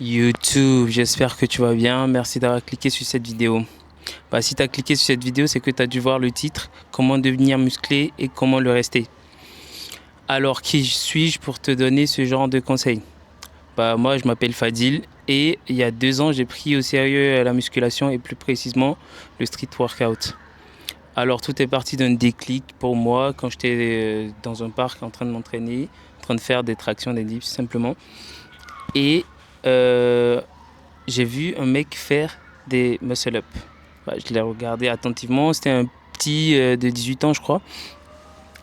YouTube, j'espère que tu vas bien. Merci d'avoir cliqué sur cette vidéo. Si tu as cliqué sur cette vidéo, c'est que tu as dû voir le titre, comment devenir musclé et comment le rester. Alors, qui suis-je pour te donner ce genre de conseils? Moi, je m'appelle Fadil et il y a 2 ans, j'ai pris au sérieux la musculation et plus précisément le street workout. Alors, tout est parti d'un déclic pour moi quand j'étais dans un parc en train de m'entraîner, en train de faire des tractions, des dips simplement. Et euh, j'ai vu un mec faire des muscle-up. Je l'ai regardé attentivement. C'était un petit de 18 ans, je crois,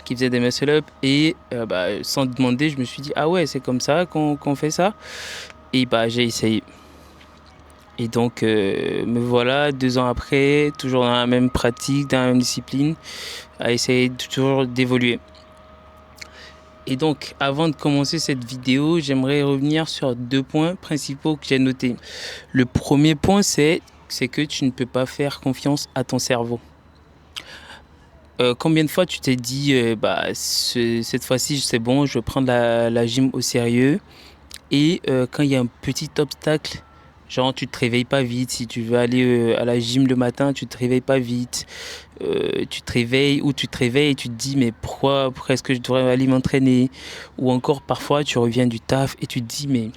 qui faisait des muscle-up. Et sans demander, je me suis dit, ah ouais, c'est comme ça qu'on fait ça. Et j'ai essayé. Et donc, me voilà 2 ans après, toujours dans la même pratique, dans la même discipline, à essayer toujours d'évoluer. Et donc, avant de commencer cette vidéo, j'aimerais revenir sur 2 points principaux que j'ai notés. Le premier point, c'est que tu ne peux pas faire confiance à ton cerveau. Combien de fois tu t'es dit, cette fois-ci, c'est bon, je vais prendre la gym au sérieux. Et quand il y a un petit obstacle, genre tu te réveilles pas vite, si tu veux aller à la gym le matin, tu te réveilles pas vite. Tu te réveilles ou tu te réveilles et tu te dis, mais pourquoi est-ce que je devrais aller m'entraîner? Ou encore parfois tu reviens du taf et tu te dis, mais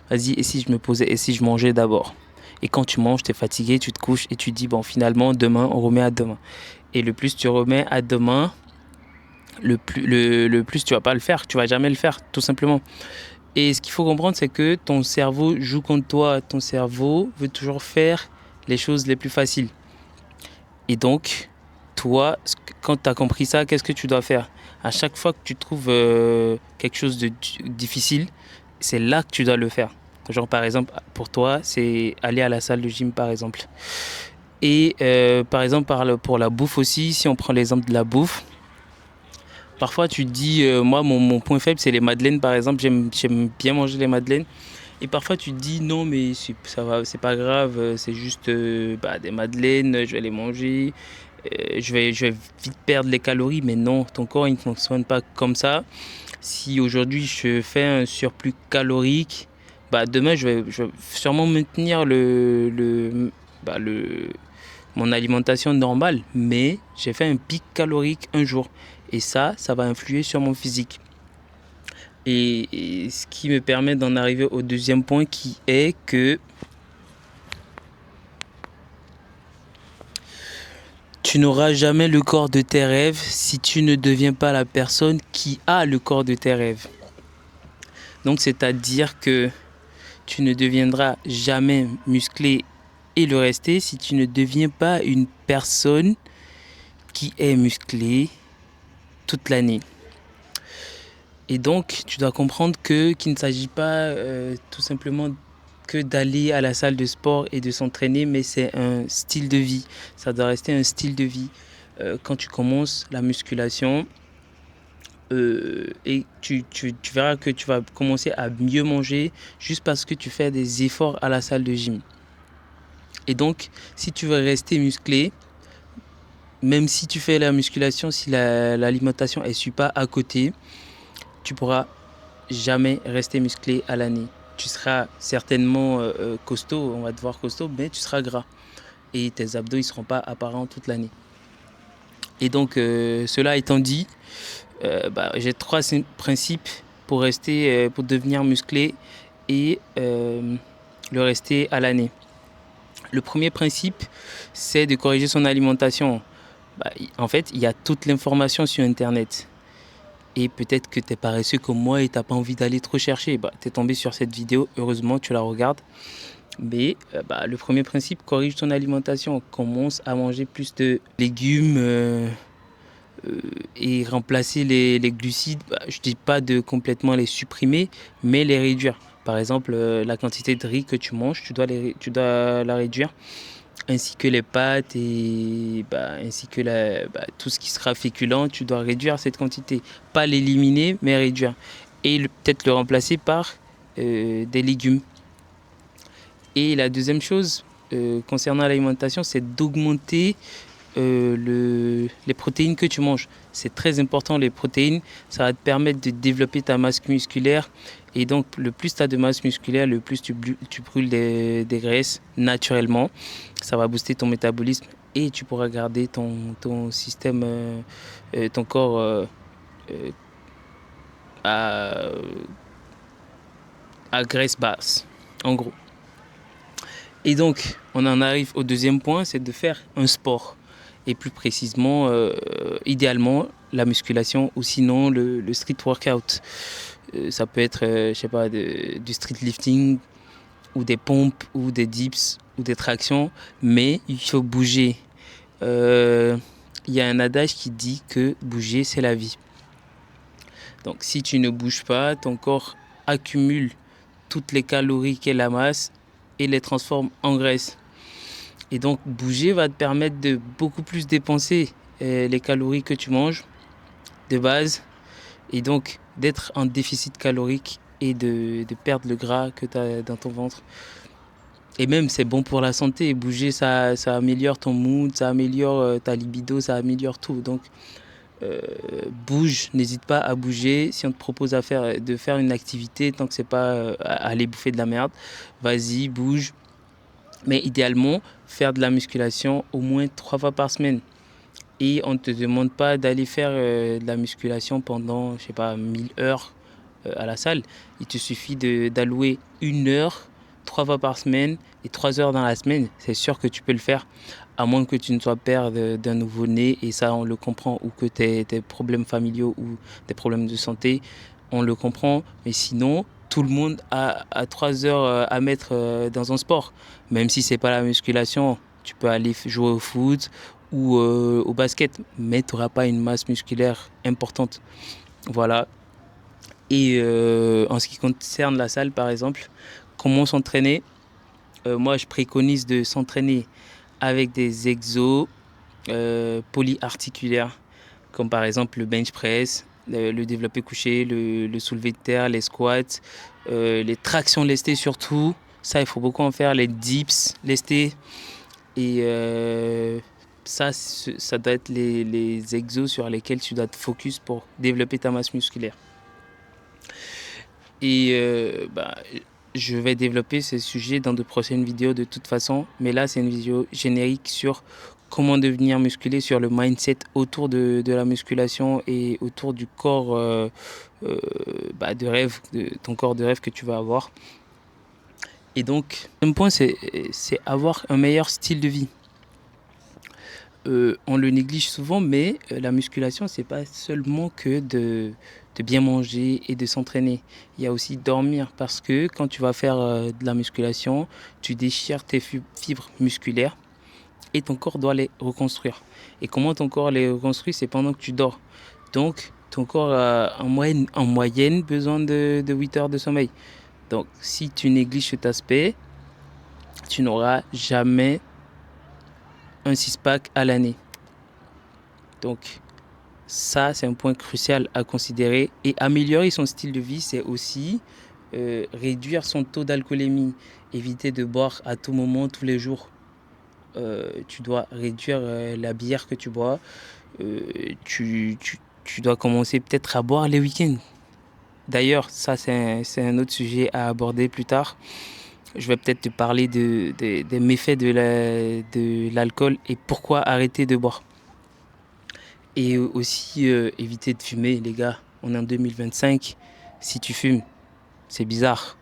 vas-y, et si je me posais, et si je mangeais d'abord? Et quand tu manges, tu es fatigué, tu te couches et tu te dis, bon, finalement, demain, on remet à demain. Et le plus tu remets à demain, le plus tu vas pas le faire, tu vas jamais le faire, tout simplement. Et ce qu'il faut comprendre, c'est que ton cerveau joue contre toi. Ton cerveau veut toujours faire les choses les plus faciles. Et donc, toi, quand tu as compris ça, qu'est-ce que tu dois faire? À chaque fois que tu trouves quelque chose de difficile, c'est là que tu dois le faire. Genre, par exemple, pour toi, c'est aller à la salle de gym, par exemple. Et par exemple, pour la bouffe aussi, si on prend l'exemple de la bouffe, parfois tu te dis, moi, mon point faible, c'est les madeleines, par exemple. J'aime bien manger les madeleines. Et parfois tu te dis, non, mais ça va, c'est pas grave, c'est juste des madeleines, je vais les manger, je vais vite perdre les calories. Mais non, ton corps, il ne fonctionne pas comme ça. Si aujourd'hui je fais un surplus calorique, demain je vais sûrement maintenir mon alimentation normale, mais j'ai fait un pic calorique un jour. Et ça va influer sur mon physique. Et ce qui me permet d'en arriver au deuxième point qui est que tu n'auras jamais le corps de tes rêves si tu ne deviens pas la personne qui a le corps de tes rêves. Donc c'est-à-dire que tu ne deviendras jamais musclé et le rester si tu ne deviens pas une personne qui est musclée toute l'année. Et donc, tu dois comprendre qu'il ne s'agit pas tout simplement que d'aller à la salle de sport et de s'entraîner, mais c'est un style de vie. Ça doit rester un style de vie. Quand tu commences la musculation, et tu verras que tu vas commencer à mieux manger juste parce que tu fais des efforts à la salle de gym. Et donc, si tu veux rester musclé, même si tu fais la musculation, si l'alimentation ne suit pas à côté, tu pourras jamais rester musclé à l'année. Tu seras certainement costaud, on va te voir costaud, mais tu seras gras. Et tes abdos, ils ne seront pas apparents toute l'année. Et donc, cela étant dit, j'ai 3 principes pour rester, pour devenir musclé et le rester à l'année. Le premier principe, c'est de corriger son alimentation. En fait, il y a toute l'information sur Internet. Et peut-être que tu es paresseux comme moi et tu n'as pas envie d'aller trop chercher. Tu es tombé sur cette vidéo, heureusement tu la regardes. Mais le premier principe, corrige ton alimentation. Commence à manger plus de légumes et remplacer les glucides. Je ne dis pas de complètement les supprimer, mais les réduire. Par exemple, la quantité de riz que tu manges, tu dois la réduire, ainsi que les pâtes et ainsi que tout ce qui sera féculent, tu dois réduire cette quantité. Pas l'éliminer, mais réduire. Et peut-être le remplacer par des légumes. Et la deuxième chose concernant l'alimentation, c'est d'augmenter les protéines que tu manges. C'est très important, les protéines, ça va te permettre de développer ta masse musculaire. Et donc, le plus tu as de masse musculaire, le plus tu brûles des graisses naturellement. Ça va booster ton métabolisme et tu pourras garder ton système, ton corps euh, à, à graisse basse, en gros. Et donc, on en arrive au deuxième point, c'est de faire un sport. Et plus précisément, idéalement, la musculation ou sinon le street workout. Ça peut être, je sais pas, du street lifting ou des pompes ou des dips ou des tractions, mais il faut bouger. Il y a un adage qui dit que bouger, c'est la vie. Donc si tu ne bouges pas, ton corps accumule toutes les calories qu'elle amasse et les transforme en graisse. Et donc bouger va te permettre de beaucoup plus dépenser les calories que tu manges de base et donc d'être en déficit calorique et de perdre le gras que tu as dans ton ventre. Et même c'est bon pour la santé, bouger ça améliore ton mood, ça améliore ta libido, ça améliore tout. Donc bouge, n'hésite pas à bouger. Si on te propose de faire une activité, tant que c'est pas aller bouffer de la merde, vas-y, bouge. Mais idéalement, faire de la musculation au moins 3 fois par semaine. Et on ne te demande pas d'aller faire de la musculation pendant, je sais pas, 1000 heures à la salle. Il te suffit d'allouer 1 heure, 3 fois par semaine et 3 heures dans la semaine. C'est sûr que tu peux le faire, à moins que tu ne sois père d'un nouveau-né. Et ça, on le comprend. Ou que tu aies des problèmes familiaux ou des problèmes de santé. On le comprend. Mais sinon, tout le monde a 3 heures à mettre dans un sport. Même si c'est pas la musculation, tu peux aller jouer au foot ou au basket, mais tu n'auras pas une masse musculaire importante. Voilà. Et en ce qui concerne la salle, par exemple, comment s'entraîner? Moi, je préconise de s'entraîner avec des exos polyarticulaires, comme par exemple le bench press, le développé couché, le soulevé de terre, les squats, les tractions lestées surtout. Ça, il faut beaucoup en faire, les dips lestés. Et ça doit être les exos sur lesquels tu dois te focus pour développer ta masse musculaire. Et je vais développer ce sujet dans de prochaines vidéos de toute façon. Mais là, c'est une vidéo générique sur comment devenir musclé, sur le mindset autour de la musculation et autour du corps de rêve, de ton corps de rêve que tu vas avoir. Et donc, un point, c'est avoir un meilleur style de vie. On le néglige souvent, mais la musculation, c'est pas seulement que de bien manger et de s'entraîner. Il y a aussi dormir parce que quand tu vas faire de la musculation, tu déchires tes fibres musculaires et ton corps doit les reconstruire. Et comment ton corps les reconstruit? C'est pendant que tu dors. Donc, ton corps a en moyenne besoin de 8 heures de sommeil. Donc, si tu négliges cet aspect, tu n'auras jamais un 6-pack à l'année. Donc ça, c'est un point crucial à considérer. Et améliorer son style de vie, c'est aussi réduire son taux d'alcoolémie, éviter de boire à tout moment, tous les jours. Tu dois réduire la bière que tu bois. Tu dois commencer peut-être à boire les week-ends. D'ailleurs, ça, c'est un autre sujet à aborder plus tard. Je vais peut-être te parler des méfaits de l'alcool et pourquoi arrêter de boire. Et aussi éviter de fumer, les gars. On est en 2025. Si tu fumes, c'est bizarre.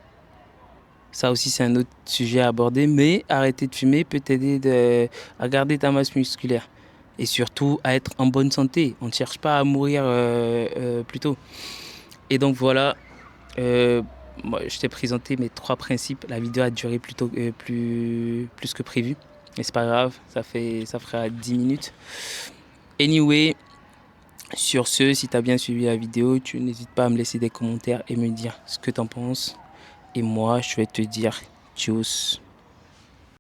Ça aussi, c'est un autre sujet à aborder. Mais arrêter de fumer peut t'aider à garder ta masse musculaire. Et surtout, à être en bonne santé. On ne cherche pas à mourir plus tôt. Et donc voilà. Moi, je t'ai présenté mes 3 principes. La vidéo a duré plus que prévu. Mais c'est pas grave, ça fera 10 minutes. Anyway, sur ce, si tu as bien suivi la vidéo, tu n'hésites pas à me laisser des commentaires et me dire ce que tu en penses. Et moi, je vais te dire tchuss.